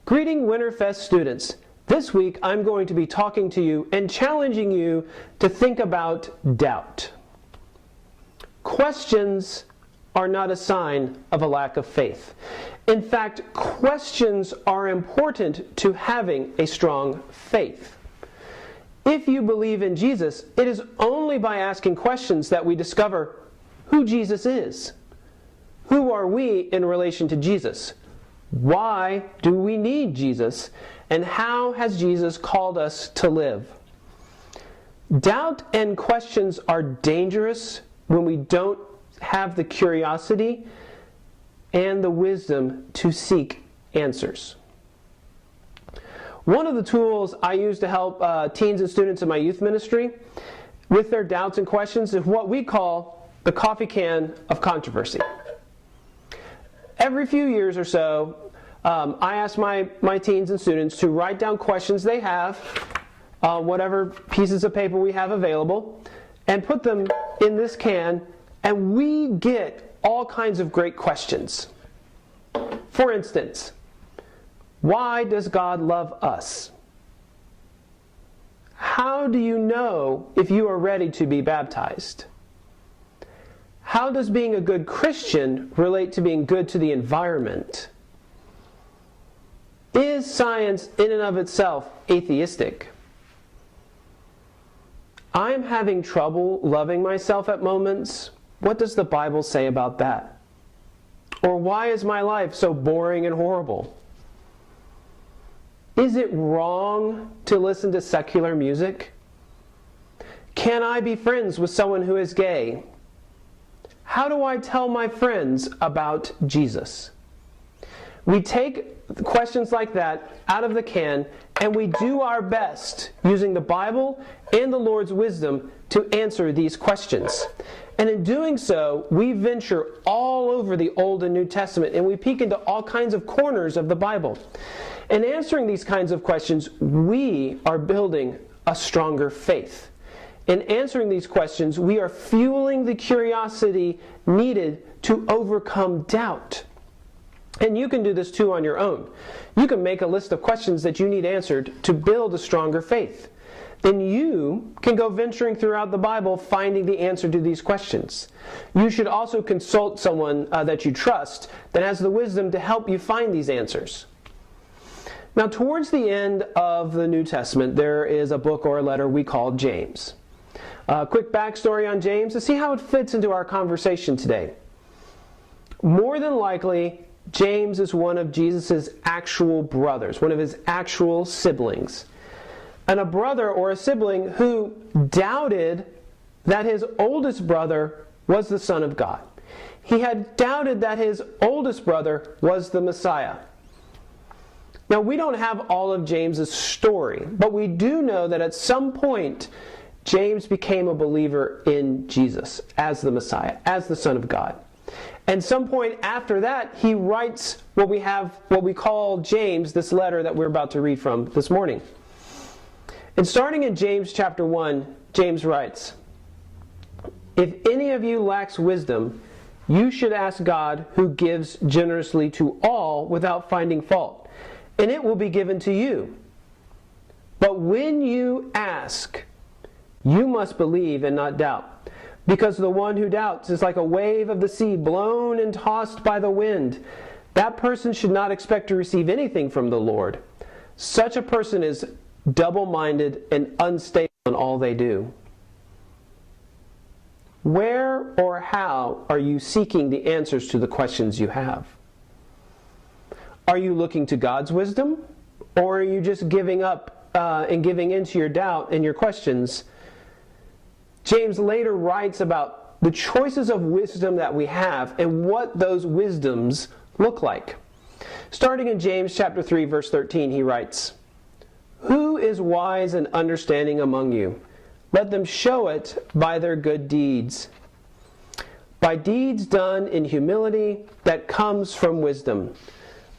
Greeting Winterfest students. This week I'm going to be talking to you and challenging you to think about doubt. Questions are not a sign of a lack of faith. In fact, questions are important to having a strong faith. If you believe in Jesus, it is only by asking questions that we discover who Jesus is. Who are we in relation to Jesus? Why do we need Jesus? And how has Jesus called us to live? Doubt and questions are dangerous when we don't have the curiosity and the wisdom to seek answers. One of the tools I use to help teens and students in my youth ministry with their doubts and questions is what we call the coffee can of controversy. Every few years or so, I ask my teens and students to write down questions they have, whatever pieces of paper we have available, and put them in this can, and we get all kinds of great questions. For instance, why does God love us? How do you know if you are ready to be baptized? How does being a good Christian relate to being good to the environment? Is science in and of itself atheistic? I'm having trouble loving myself at moments. What does the Bible say about that? Or why is my life so boring and horrible? Is it wrong to listen to secular music? Can I be friends with someone who is gay? How do I tell my friends about Jesus? We take questions like that out of the can and we do our best using the Bible and the Lord's wisdom to answer these questions. And in doing so, we venture all over the Old and New Testament and we peek into all kinds of corners of the Bible. In answering these kinds of questions, we are building a stronger faith. In answering these questions, we are fueling the curiosity needed to overcome doubt. And you can do this too on your own. You can make a list of questions that you need answered to build a stronger faith. Then you can go venturing throughout the Bible finding the answer to these questions. You should also consult someone that you trust that has the wisdom to help you find these answers. Now, towards the end of the New Testament, there is a book or a letter we call James. A quick backstory on James to see how it fits into our conversation today. More than likely, James is one of Jesus' actual brothers, one of his actual siblings. And a brother or a sibling who doubted that his oldest brother was the Son of God. He had doubted that his oldest brother was the Messiah. Now, we don't have all of James's story, but we do know that at some point, James became a believer in Jesus as the Messiah, as the Son of God. And some point after that, he writes what we call James, this letter that we're about to read from this morning. And starting in James chapter 1, James writes, "If any of you lacks wisdom, you should ask God, who gives generously to all without finding fault, and it will be given to you. But when you ask, you must believe and not doubt. Because the one who doubts is like a wave of the sea blown and tossed by the wind. That person should not expect to receive anything from the Lord. Such a person is double-minded and unstable in all they do." Where or how are you seeking the answers to the questions you have? Are you looking to God's wisdom? Or are you just giving up and giving into your doubt and your questions? James later writes about the choices of wisdom that we have and what those wisdoms look like. Starting in James chapter 3, verse 13, he writes, "Who is wise and understanding among you? Let them show it by their good deeds. By deeds done in humility that comes from wisdom.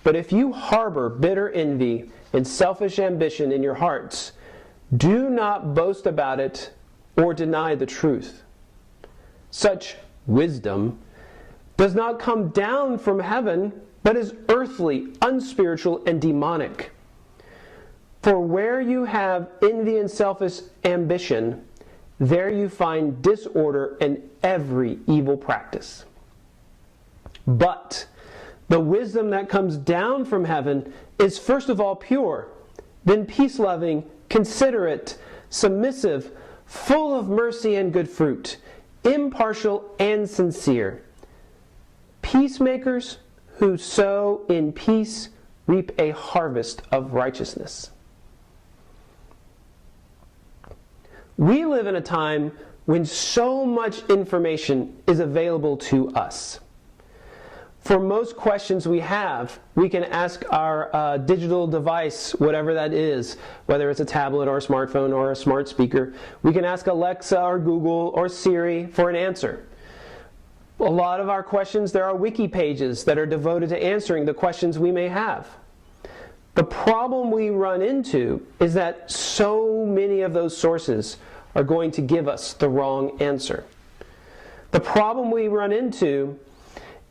But if you harbor bitter envy and selfish ambition in your hearts, do not boast about it or deny the truth. Such wisdom does not come down from heaven, but is earthly, unspiritual, and demonic. For where you have envy and selfish ambition, there you find disorder and every evil practice. But the wisdom that comes down from heaven is first of all pure, then peace-loving, considerate, submissive, full of mercy and good fruit, impartial and sincere. Peacemakers who sow in peace reap a harvest of righteousness. We live in a time when so much information is available to us. For most questions we have, we can ask our digital device, whatever that is, whether it's a tablet or a smartphone or a smart speaker. We can ask Alexa or Google or Siri for an answer. A lot of our questions, there are wiki pages that are devoted to answering the questions we may have. The problem we run into is that so many of those sources are going to give us the wrong answer. The problem we run into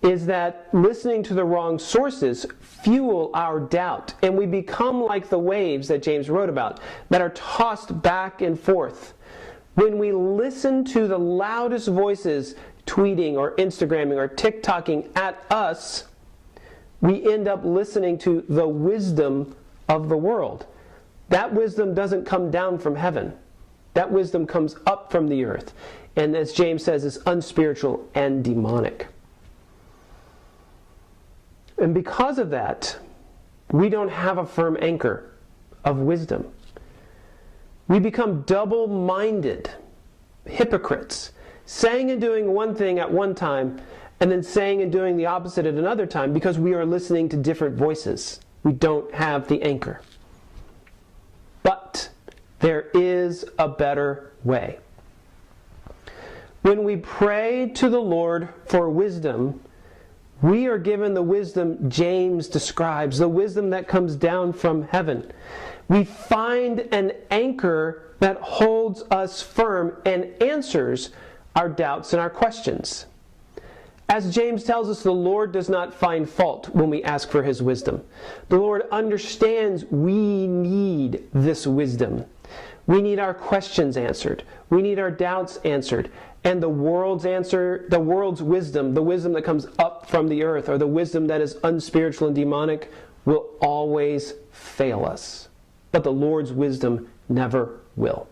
is that listening to the wrong sources fuel our doubt, and we become like the waves that James wrote about, that are tossed back and forth. When we listen to the loudest voices tweeting or Instagramming or TikToking at us, we end up listening to the wisdom of the world. That wisdom doesn't come down from heaven. That wisdom comes up from the earth, and as James says, is unspiritual and demonic. And because of that, we don't have a firm anchor of wisdom. We become double-minded hypocrites, saying and doing one thing at one time, and then saying and doing the opposite at another time, because we are listening to different voices. We don't have the anchor. But there is a better way. When we pray to the Lord for wisdom, we are given the wisdom James describes, the wisdom that comes down from heaven. We find an anchor that holds us firm and answers our doubts and our questions. As James tells us, the Lord does not find fault when we ask for His wisdom. The Lord understands we need this wisdom. We need our questions answered. We need our doubts answered. And the world's answer, the world's wisdom, the wisdom that comes up from the earth, or the wisdom that is unspiritual and demonic, will always fail us. But the Lord's wisdom never will.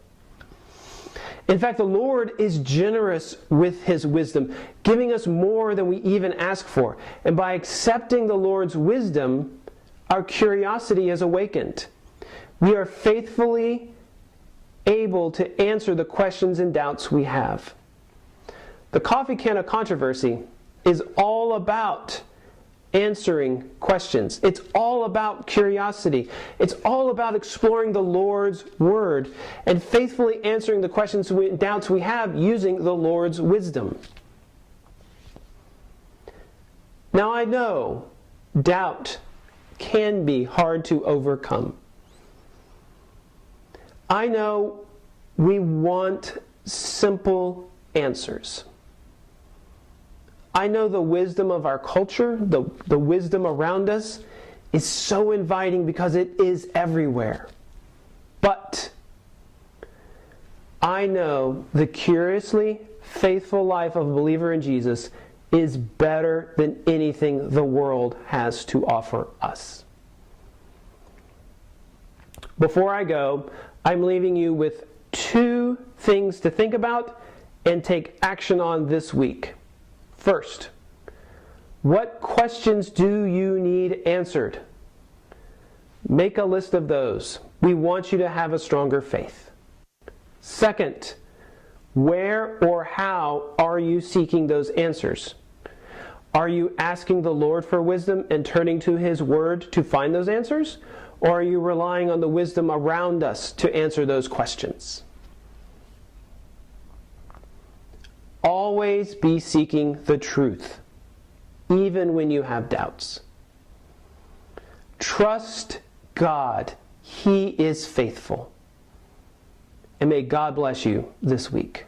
In fact, the Lord is generous with His wisdom, giving us more than we even ask for. And by accepting the Lord's wisdom, our curiosity is awakened. We are faithfully able to answer the questions and doubts we have. The coffee can of controversy is all about answering questions. It's all about curiosity. It's all about exploring the Lord's Word and faithfully answering the questions and doubts we have using the Lord's wisdom. Now I know doubt can be hard to overcome. I know we want simple answers. I know the wisdom of our culture, the wisdom around us, is so inviting because it is everywhere. But I know the curiously faithful life of a believer in Jesus is better than anything the world has to offer us. Before I go, I'm leaving you with 2 things to think about and take action on this week. First, what questions do you need answered? Make a list of those. We want you to have a stronger faith. Second, where or how are you seeking those answers? Are you asking the Lord for wisdom and turning to His Word to find those answers? Or are you relying on the wisdom around us to answer those questions? Always be seeking the truth, even when you have doubts. Trust God. He is faithful. And may God bless you this week.